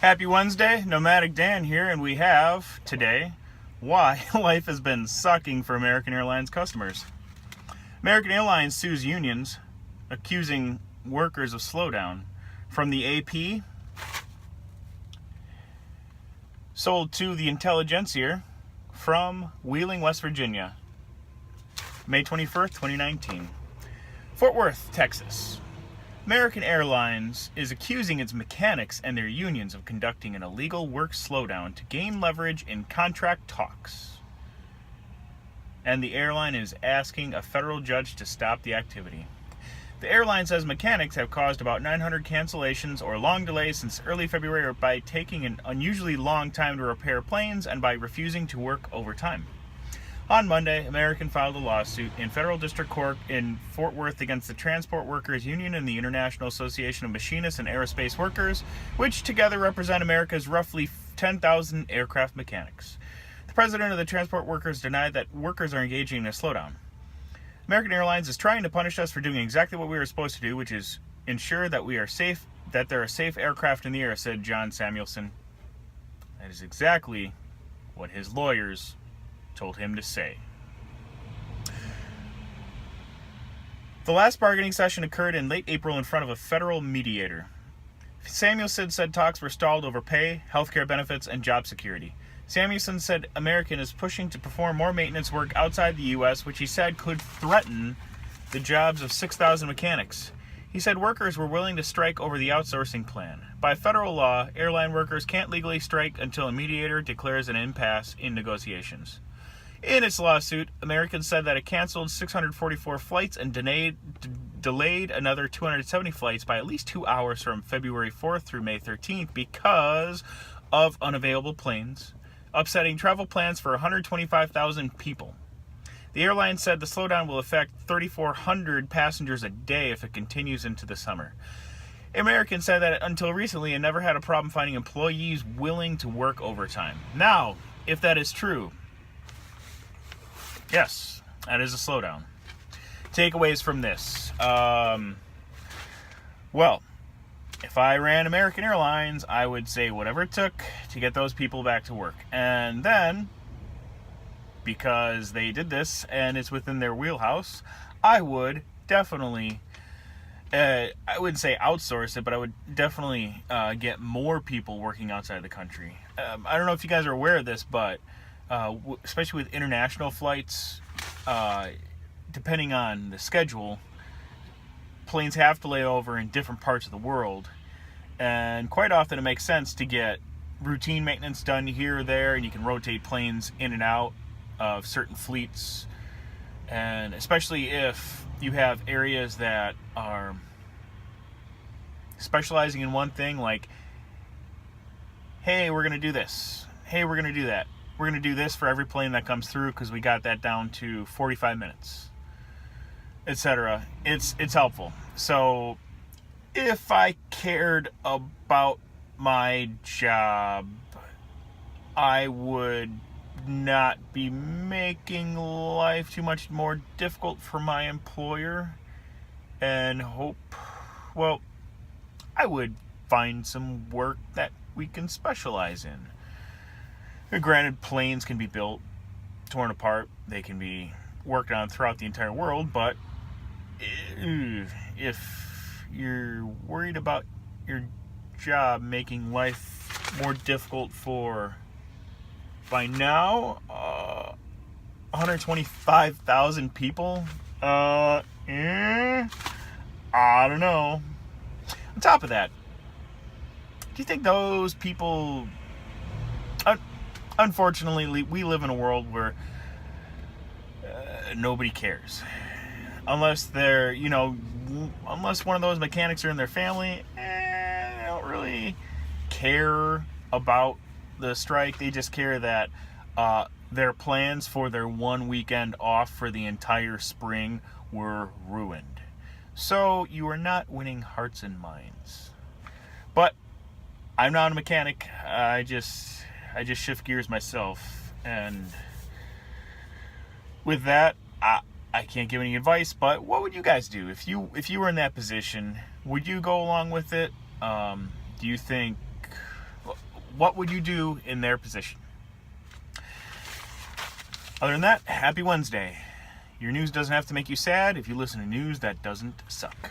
Happy Wednesday, Nomadic Dan here, and we have today why life has been sucking for American Airlines customers. American Airlines sues unions, accusing workers of slowdown. From the AP, sold to the Intelligencer from Wheeling, West Virginia, May 21st, 2019. Fort Worth, Texas. American Airlines is accusing its mechanics and their unions of conducting an illegal work slowdown to gain leverage in contract talks. And the airline is asking a federal judge to stop the activity. The airline says mechanics have caused about 900 cancellations or long delays since early February by taking an unusually long time to repair planes and by refusing to work overtime. On Monday, American filed a lawsuit in federal district court in Fort Worth against the Transport Workers Union and the International Association of Machinists and Aerospace Workers, which together represent America's roughly 10,000 aircraft mechanics. The president of the Transport Workers denied that workers are engaging in a slowdown. American Airlines is trying to punish us for doing exactly what we were supposed to do, which is ensure that we are safe, that there are safe aircraft in the air, said John Samuelson. That is exactly what his lawyers told him to say. The last bargaining session occurred in late April in front of a federal mediator. Samuelson said talks were stalled over pay, healthcare benefits, and job security. Samuelson said American is pushing to perform more maintenance work outside the U.S., which he said could threaten the jobs of 6,000 mechanics. He said workers were willing to strike over the outsourcing plan. By federal law, airline workers can't legally strike until a mediator declares an impasse in negotiations. In its lawsuit, American said that it canceled 644 flights and delayed another 270 flights by at least 2 hours from February 4th through May 13th because of unavailable planes, upsetting travel plans for 125,000 people. The airline said the slowdown will affect 3,400 passengers a day if it continues into the summer. American said that until recently it never had a problem finding employees willing to work overtime. Now, if that is true, yes, that is a slowdown. Takeaways from this. Well, if I ran American Airlines, I would say whatever it took to get those people back to work. And then, because they did this and it's within their wheelhouse, I would definitely, I wouldn't say outsource it, but I would definitely get more people working outside the country. I don't know if you guys are aware of this, but especially with international flights, depending on the schedule, planes have to lay over in different parts of the world, and quite often it makes sense to get routine maintenance done here or there, and you can rotate planes in and out of certain fleets, and especially if you have areas that are specializing in one thing, like, hey, we're going to do this, hey, we're going to do that, we're going to do this for every plane that comes through because we got that down to 45 minutes, etc. It's helpful. So if I cared about my job, I would not be making life too much more difficult for my employer, and I would find some work that we can specialize in. Granted, planes can be built, torn apart, they can be worked on throughout the entire world, but if you're worried about your job making life more difficult for, by now, 125,000 people, I don't know. On top of that, do you think those people... Unfortunately, we live in a world where nobody cares. Unless they're, unless one of those mechanics are in their family, they don't really care about the strike. They just care that their plans for their one weekend off for the entire spring were ruined. So you are not winning hearts and minds. But I'm not a mechanic. I just shift gears myself, and with that, I can't give any advice. But what would you guys do if you were in that position? Would you go along with it? Do you think what would you do in their position? Other than that, happy Wednesday. Your news doesn't have to make you sad if you listen to news that doesn't suck.